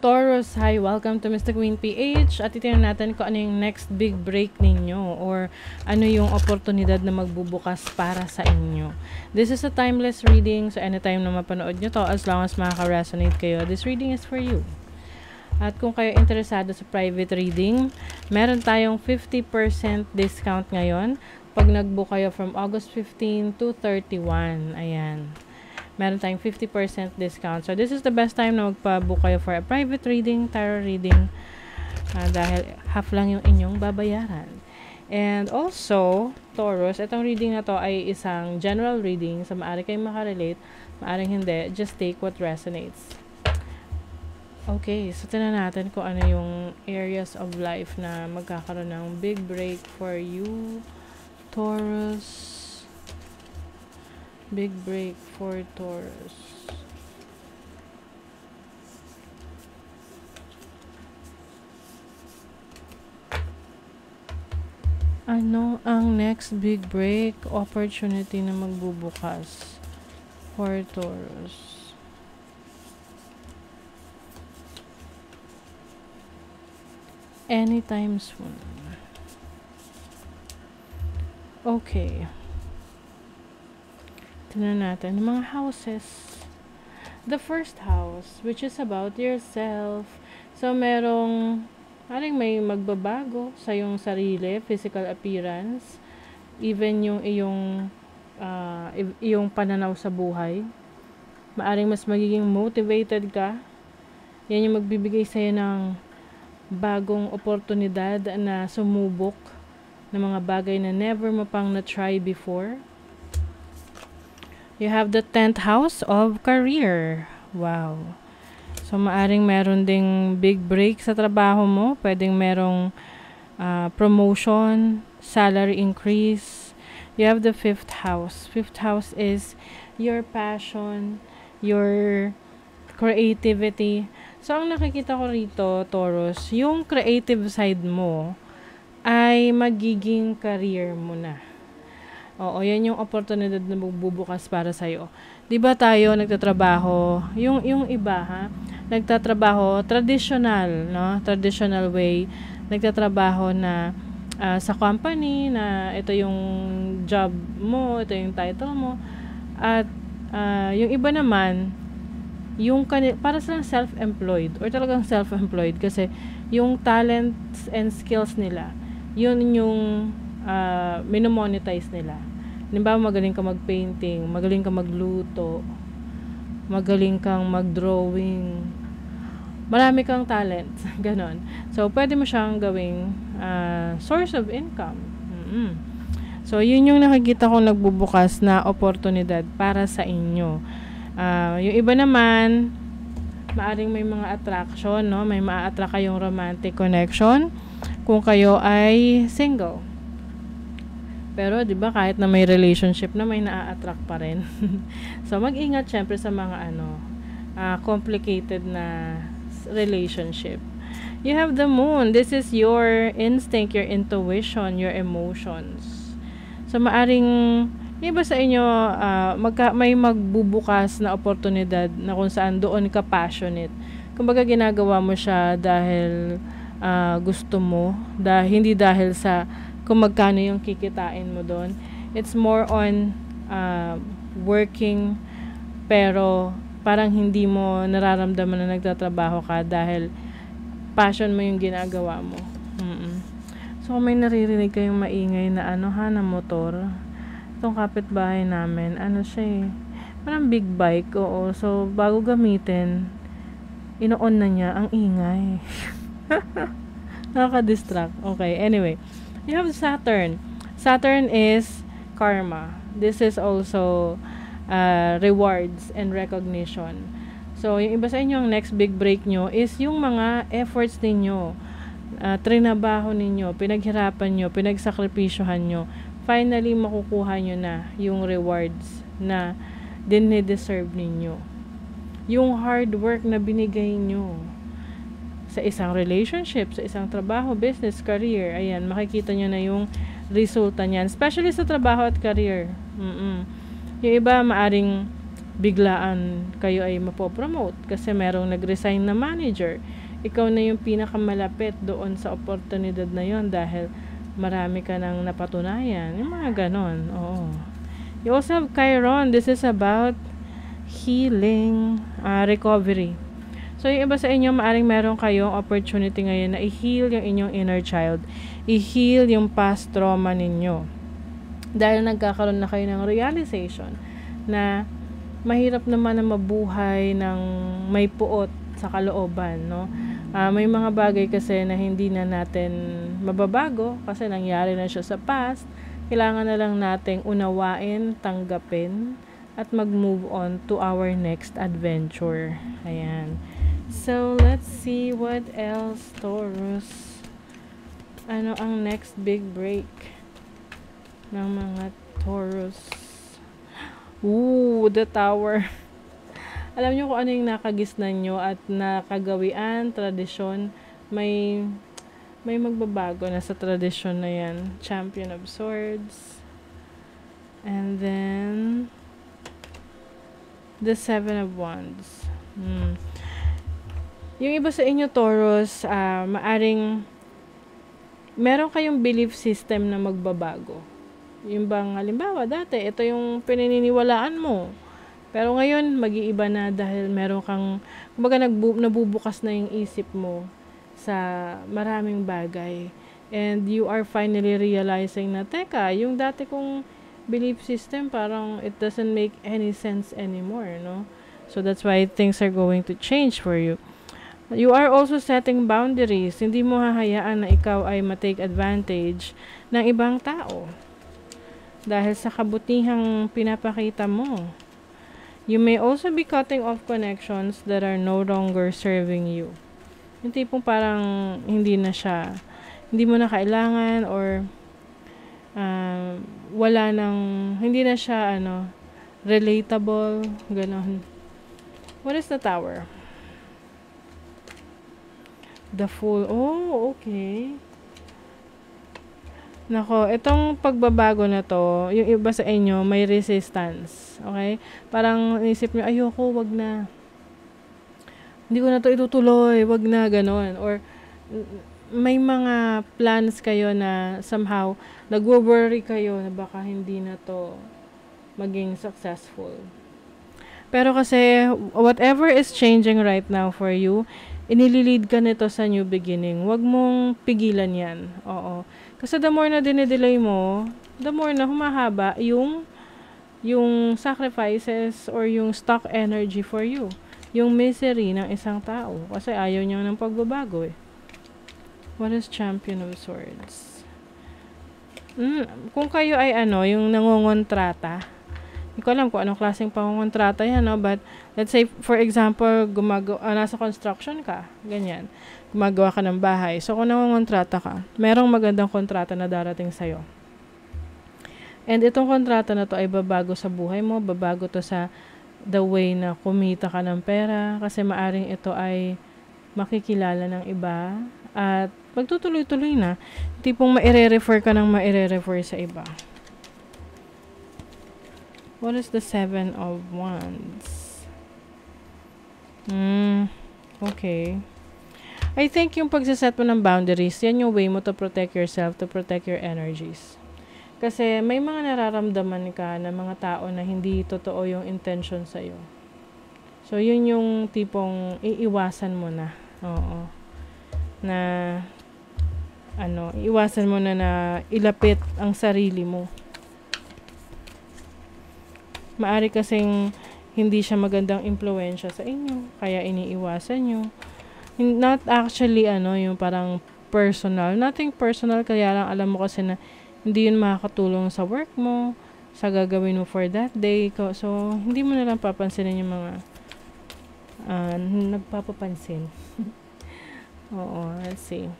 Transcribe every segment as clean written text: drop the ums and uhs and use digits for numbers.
Taurus, hi! Welcome to Mr. Queen PH at titingnan natin kung ano yung next big break ninyo or ano yung oportunidad na magbubukas para sa inyo. This is a timeless reading, so anytime na mapanood nyo to, as long as makaka-resonate kayo, this reading is for you. At kung kayo interesado sa private reading, meron tayong 50% discount ngayon pag nag-book kayo from August 15 to 31. Ayan. Meron tayong 50% discount. So, this is the best time na magpa-book kayo for a private reading, tarot reading, dahil half lang yung inyong babayaran. And also, Taurus, itong reading na to ay isang general reading. So, maaari kayong makarelate, maaari hindi. Just take what resonates. Okay, so tingnan natin kung ano yung areas of life na magkakaroon ng big break for you, Taurus. Big break for Taurus. Ano ang next big break opportunity na magbubukas for Taurus? Anytime soon. Okay. Tignan natin yung mga houses. The first house, which is about yourself. So, merong may magbabago sa yung sarili, physical appearance, even yung iyong pananaw sa buhay. Maaring mas magiging motivated ka. Yan yung magbibigay sa'yo ng bagong oportunidad na sumubok ng mga bagay na never mo pang na-try before. You have the 10th house of career. Wow. So, maaring meron ding big break sa trabaho mo. Pwedeng merong promotion, salary increase. You have the 5th house. 5th house is your passion, your creativity. So, ang nakikita ko rito, Taurus, yung creative side mo ay magiging career mo na. Oo, yan yung oportunidad na magbubukas para sa'yo. Diba tayo nagtatrabaho, yung iba nagtatrabaho traditional, no? Traditional way, nagtatrabaho na sa company, na ito yung job mo, ito yung title mo. At yung iba naman, para silang self-employed or talagang self-employed kasi yung talents and skills nila, yun yung minomonetize nila. Halimbawa, magaling ka mag-painting, magaling ka magluto, magaling kang mag-drawing, marami kang talent, ganon. So, pwede mo siyang gawing source of income. So, yun yung nakikita ko nagbubukas na oportunidad para sa inyo. Yung iba naman, maaring may mga attraction, no? May maa-attract kayong romantic connection kung kayo ay single. Pero 'di ba kahit na may relationship na may naa-attract pa rin. So mag-ingat syempre sa mga complicated na relationship. You have the moon. This is your instinct, your intuition, your emotions. So maaring iba sa inyo may magbubukas na oportunidad na kung saan doon ka passionate. Kumbaga ginagawa mo siya dahil gusto mo, hindi dahil sa kung magkano yung kikitain mo doon. It's more on working, pero parang hindi mo nararamdaman na nagtatrabaho ka dahil passion mo yung ginagawa mo. So, may naririnig kayong maingay na na motor. Itong kapitbahay namin, siya parang big bike, oo. So, bago gamitin, ino-on na niya ang ingay. Nakaka-distract. Okay, anyway. You have Saturn. Saturn is karma. This is also rewards and recognition. So, yung iba sa inyo, ang next big break nyo is yung mga efforts ninyo, trinabaho ninyo, pinaghirapan nyo, pinagsakripisyohan nyo. Finally, makukuha nyo na yung rewards na dinideserve ninyo. Yung hard work na binigay nyo sa isang relationship, sa isang trabaho, business, career, ayan, makikita nyo na yung resulta niyan. Especially sa trabaho at career. Yung iba, maaring biglaan kayo ay mapopromote kasi merong nag-resign na manager. ikaw na yung pinakamalapit doon sa oportunidad na yon dahil marami ka nang napatunayan. Yung mga ganon. Oo. You also have Chiron. This is about healing, recovery. So, yung iba sa inyo, maaring meron kayong opportunity ngayon na i-heal yung inyong inner child. I-heal yung past trauma ninyo. Dahil nagkakaroon na kayo ng realization na mahirap naman na mabuhay ng may puot sa kalooban, no? May mga bagay kasi na hindi na natin mababago kasi nangyari na siya sa past. Kailangan na lang nating unawain, tanggapin, at mag-move on to our next adventure. Ayan. So, let's see what else, Taurus. Ano ang next big break ng mga Taurus? Ooh, the Tower. Alam nyo kung ano yung nakagisnan nyo at nakagawian, tradisyon, may magbabago na sa tradisyon na yan. Champion of Swords. And then, the Seven of Wands. Yung iba sa inyo, Taurus, maaring meron kayong belief system na magbabago. Yung bang, halimbawa, dati, ito yung pinaniniwalaan mo. Pero ngayon, mag-iiba na dahil meron kang, kumbaga nabubukas na yung isip mo sa maraming bagay. And you are finally realizing na, teka, yung dati kong belief system, parang it doesn't make any sense anymore, no? So that's why things are going to change for you. You are also setting boundaries. Hindi mo hahayaan na ikaw ay matake advantage ng ibang tao. Dahil sa kabutihang pinapakita mo. You may also be cutting off connections that are no longer serving you. Yung tipong parang hindi mo na kailangan or hindi na siya, relatable, ganon. What is the Tower? The Fool. Oh, okay. Nako, itong pagbabago na to, yung iba sa inyo, may resistance. Okay? Parang isip nyo, ayoko, wag na. Hindi ko na to itutuloy, wag na, ganon. Or, may mga plans kayo na somehow, nagwo-worry kayo na baka hindi na to maging successful. Pero kasi, whatever is changing right now for you, inililid ka nito sa new beginning. Wag mong pigilan yan. Oo. Kasi the more na dinedelay mo, the more na humahaba yung sacrifices or yung stock energy for you. Yung misery ng isang tao. Kasi ayaw niya ng pagbabago eh. What is Champion of Swords? Kung kayo ay yung nangongontrata, hindi ko alam kung anong klaseng pangongontrata yan, no? But, let's say, for example, nasa construction ka, ganyan. Gumagawa ka ng bahay. So, kung nangongontrata ka, merong magandang kontrata na darating sa'yo. And itong kontrata na to ay babago sa buhay mo, babago to sa the way na kumita ka ng pera, kasi maaring ito ay makikilala ng iba, at magtutuloy-tuloy na, tipong maire-refer ka ng maire-refer sa iba. What is the Seven of Wands? Okay. I think yung pagsaset mo ng boundaries, yan yung way mo to protect yourself, to protect your energies. Kasi may mga nararamdaman ka na mga tao na hindi totoo yung intention sa'yo. So, yun yung tipong iiwasan mo na. Oo. Na, iiwasan mo na ilapit ang sarili mo. Maari kasing hindi siya magandang impluwensya sa inyo, kaya iniiwasan nyo. Not actually, yung parang personal. Nothing personal, kaya lang alam mo kasi na hindi yun makakatulong sa work mo, sa gagawin mo for that day. So, hindi mo nalang papansinin yung mga nagpapapansin. Oo, let's see.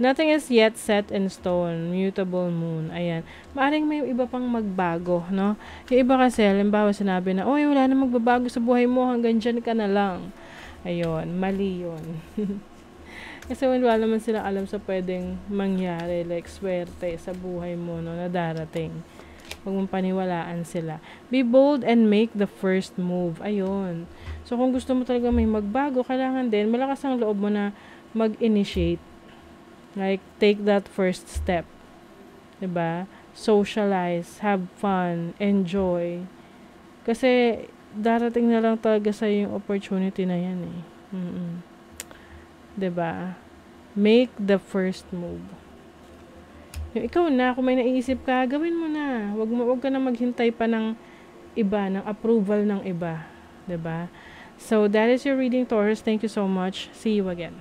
Nothing is yet set in stone. Mutable moon. Ayan. Maaring may iba pang magbago, no? Yung iba kasi, halimbawa sinabi na, oy, wala na magbabago sa buhay mo, hanggang dyan ka na lang. Ayun, mali yun. Kasi wala naman silang alam sa pwedeng mangyari, like swerte sa buhay mo, no, na darating. Huwag mong paniwalaan sila. Be bold and make the first move. Ayun. So, kung gusto mo talaga may magbago, kailangan din, malakas ang loob mo na mag-initiate. Like, take that first step. 'Di ba? Socialize, have fun, enjoy. Kasi, darating na lang talaga sa yung opportunity na yan eh. 'Di ba? Make the first move. Yung ikaw na, kung may naiisip ka, gawin mo na. Wag ka na maghintay pa ng iba, ng approval ng iba. 'Di ba? So, that is your reading, Taurus. Thank you so much. See you again.